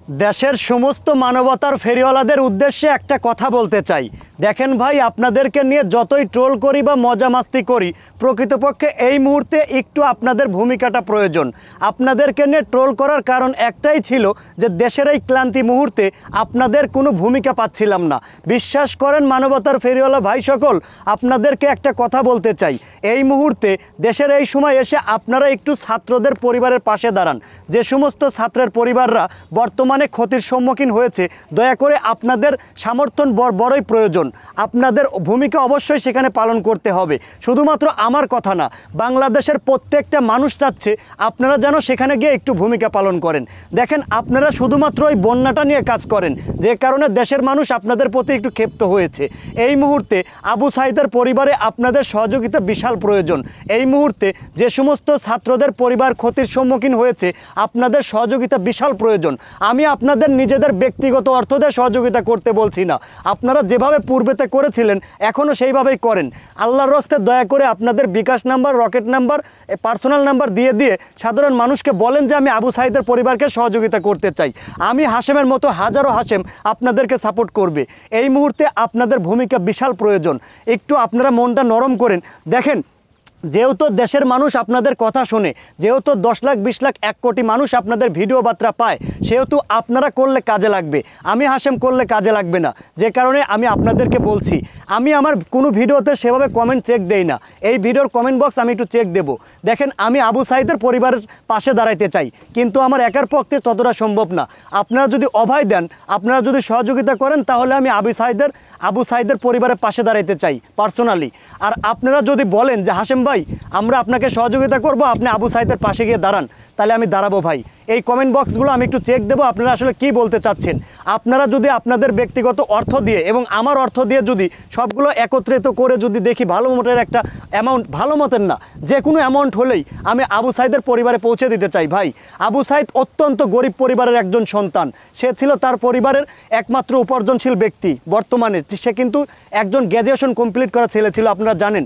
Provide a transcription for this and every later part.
দেশের সমস্ত মানবতার ফেরিওয়ালাদের উদ্দেশ্যে একটা কথা বলতে চাই। দেখেন ভাই, আপনাদেরকে নিয়ে যতই ট্রোল করি বা মজা মাস্তি করি, প্রকৃতপক্ষে এই মুহূর্তে একটু আপনাদের ভূমিকাটা প্রয়োজন। আপনাদেরকে নিয়ে ট্রোল করার কারণ একটাই ছিল যে দেশের এই ক্লান্তি মুহূর্তে আপনাদের কোনো ভূমিকা পাচ্ছিলাম না। বিশ্বাস করেন মানবতার ফেরিওয়ালা ভাই সকল, আপনাদেরকে একটা কথা বলতে চাই। এই মুহূর্তে দেশের এই সময় এসে আপনারা একটু ছাত্রদের পরিবারের পাশে দাঁড়ান। যে সমস্ত ছাত্রের পরিবাররা বর্তমানে ক্ষতির সম্মুখীন হয়েছে, দয়া করে আপনাদের সমর্থন বড়ই প্রয়োজন। আপনাদের ভূমিকা অবশ্যই সেখানে পালন করতে হবে। শুধুমাত্র আমার কথা না, বাংলাদেশের প্রত্যেকটা মানুষ চাচ্ছে আপনারা যেন সেখানে গিয়ে একটু ভূমিকা পালন করেন। দেখেন, আপনারা শুধুমাত্র ওই বন্যাটা নিয়ে কাজ করেন, যে কারণে দেশের মানুষ আপনাদের প্রতি একটু ক্ষিপ্ত হয়েছে। এই মুহূর্তে আবু সাঈদের পরিবারে আপনাদের সহযোগিতা বিশাল প্রয়োজন। এই মুহূর্তে যে সমস্ত ছাত্রদের পরিবার ক্ষতির সম্মুখীন হয়েছে, আপনাদের সহযোগিতা বিশাল প্রয়োজন। আমি আপনাদের নিজেদের ব্যক্তিগত অর্থ দিয়ে সহযোগিতা করতে বলছি না। আপনারা যেভাবে পূর্বেতে করেছিলেন এখনও সেইভাবেই করেন। আল্লাহর রাস্তে দয়া করে আপনাদের bKash number, Rocket number, personal number দিয়ে সাধারণ মানুষকে বলেন যে আমি আবু সাঈদের পরিবারকে সহযোগিতা করতে চাই। আমি হাশেমের মতো হাজারো হাশেম আপনাদেরকে সাপোর্ট করবে। এই মুহূর্তে আপনাদের ভূমিকা বিশাল প্রয়োজন। একটু আপনারা মনটা নরম করেন। দেখেন, যেহেতু দেশের মানুষ আপনাদের কথা শোনে, যেহেতু 10 লাখ 20 লাখ 1 কোটি মানুষ আপনাদের ভিডিও বার্তা পায়, সেহেতু আপনারা করলে কাজে লাগবে। আমি হাশেম করলে কাজে লাগবে না। যে কারণে আমি আপনাদেরকে বলছি, আমি আমার কোনো ভিডিওতে সেভাবে কমেন্ট চেক দেই না। এই ভিডিওর কমেন্ট বক্স আমি একটু চেক দেব। দেখেন, আমি আবু সাঈদের পরিবারের পাশে দাঁড়াইতে চাই, কিন্তু আমার একার পক্ষে ততটা সম্ভব না। আপনারা যদি অভয় দেন, আপনারা যদি সহযোগিতা করেন, তাহলে আমি আবু সাঈদের পরিবারের পাশে দাঁড়াইতে চাই পার্সোনালি। আর আপনারা যদি বলেন যে হাশেম ভাই, আমরা আপনাকে সহযোগিতা করব, আপনি আবু সাঈদের পাশে গিয়ে দাঁড়ান, তাহলে আমি দাঁড়াবো ভাই। এই কমেন্ট বক্সগুলো আমি একটু চেক দেবো, আপনারা আসলে কি বলতে চাচ্ছেন। আপনারা যদি আপনাদের ব্যক্তিগত অর্থ দিয়ে এবং আমার অর্থ দিয়ে যদি সবগুলো একত্রিত করে যদি দেখি ভালো মতের একটা অ্যামাউন্ট, ভালো মতের না, যে কোনো অ্যামাউন্ট হলেই আমি আবু সাঈদের পরিবারে পৌঁছে দিতে চাই ভাই। আবু সাঈদ অত্যন্ত গরিব পরিবারের একজন সন্তান। সে ছিল তার পরিবারের একমাত্র উপার্জনশীল ব্যক্তি। বর্তমানে সে কিন্তু একজন গ্র্যাজুয়েশন কমপ্লিট করা ছেলে ছিল, আপনারা জানেন।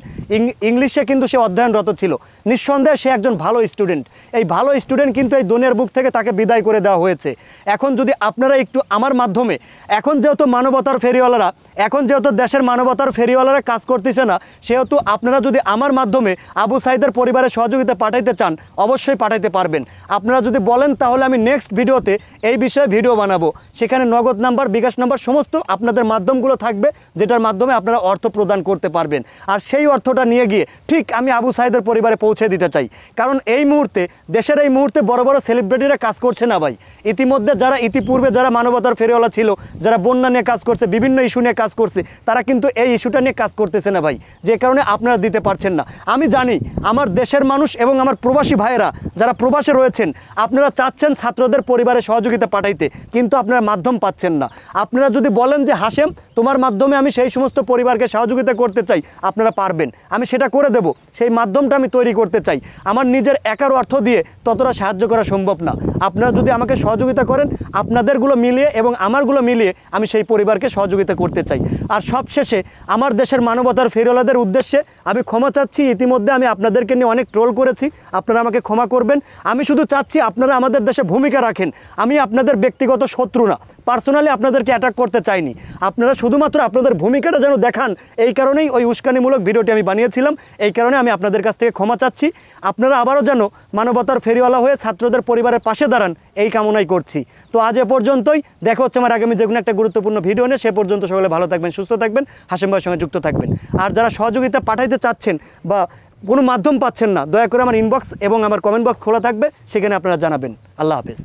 ইংলিশে কিন্তু সে অধ্যয়নরত ছিল। নিঃসন্দেহে সে একজন ভালো স্টুডেন্ট। এই ভালো স্টুডেন্ট কিন্তু এই দুনিয়ার বুক থেকে তাকে বিদায় করে দেওয়া হয়েছে। এখন যদি আপনারা একটু আমার মাধ্যমে, এখন যেহেতু মানবতার ফেরিওয়ালারা, এখন যেহেতু দেশের মানবতার ফেরিওয়ালারা কাজ করতেছে না, সেহেতু আপনারা যদি আমার মাধ্যমে আবু সাঈদের পরিবারের সহযোগিতা পাঠাইতে চান, অবশ্যই পাঠাইতে পারবেন। আপনারা যদি বলেন, তাহলে আমি নেক্সট ভিডিওতে এই বিষয়ে ভিডিও বানাবো। সেখানে নগদ নাম্বার, বিকাশ নাম্বার, সমস্ত আপনাদের মাধ্যমগুলো থাকবে, যেটার মাধ্যমে আপনারা অর্থ প্রদান করতে পারবেন। আর সেই অর্থটা নিয়ে গিয়ে ঠিক আমি আবু সাঈদের পরিবারে পৌঁছে দিতে চাই। কারণ এই মুহূর্তে, দেশের এই মুহূর্তে বড় বড় সেলিব্রিটিরা কাজ করছে না ভাই। ইতিমধ্যে ইতিপূর্বে যারা মানবতার ফেরিওয়ালা ছিল, যারা বন্যা নিয়ে কাজ করছে, বিভিন্ন ইস্যু নিয়ে কাজ করছে, তারা কিন্তু এই ইস্যুটা নিয়ে কাজ করতেছে না ভাই। যে কারণে আপনারা দিতে পারছেন না। আমি জানি আমার দেশের মানুষ এবং আমার প্রবাসী ভাইয়েরা যারা প্রবাসে রয়েছেন, আপনারা চাচ্ছেন ছাত্রদের পরিবারে সহযোগিতা পাঠাইতে, কিন্তু আপনারা মাধ্যম পাচ্ছেন না। আপনারা যদি বলেন যে হাশেম, তোমার মাধ্যমে আমি সেই সমস্ত পরিবারকে সহযোগিতা করতে চাই, আপনারা পারবেন, আমি সেটা করে দেব। সেই মাধ্যমটা আমি তৈরি করতে চাই। আমার নিজের একার অর্থ দিয়ে ততটা সাহায্য করা সম্ভব না। আপনারা যদি আমাকে সহযোগিতা করেন, আপনাদেরগুলো মিলিয়ে এবং আমারগুলো মিলিয়ে আমি সেই পরিবারকে সহযোগিতা করতে চাই। আর সবশেষে আমার দেশের মানবতার ফেরিওয়ালাদের উদ্দেশ্যে আমি ক্ষমা চাচ্ছি। ইতিমধ্যে আমি আপনাদেরকে নিয়ে অনেক ট্রোল করেছি, আপনারা আমাকে ক্ষমা করবেন। আমি শুধু চাচ্ছি আপনারা আমাদের দেশে ভূমিকা রাখেন। আমি আপনাদের ব্যক্তিগত শত্রু না, পার্সোনালি আপনাদেরকে অ্যাটাক করতে চাইনি। আপনারা শুধুমাত্র আপনাদের ভূমিকাটা যেন দেখান, এই কারণেই ওই উস্কানিমূলক ভিডিওটি আমি বানিয়েছিলাম। এই কারণে আমি আপনাদের কাছ থেকে ক্ষমা চাচ্ছি। আপনারা আবারও যেন মানবতার ফেরিওয়ালা হয়ে ছাত্রদের পরিবারের পাশে দাঁড়ান, এই কামনাই করছি। তো আজ এ পর্যন্তই। দেখা হচ্ছে আমার আগামী যে কোনো একটা গুরুত্বপূর্ণ ভিডিও নিয়ে। সে পর্যন্ত সকলে ভালো থাকবেন, সুস্থ থাকবেন, হাশেম ভাইয়ের সঙ্গে যুক্ত থাকবেন। আর যারা সহযোগিতা পাঠাইতে চাচ্ছেন বা কোনো মাধ্যম পাচ্ছেন না, দয়া করে আমার ইনবক্স এবং আমার কমেন্ট বক্স খোলা থাকবে, সেখানে আপনারা জানাবেন। আল্লাহ হাফেজ।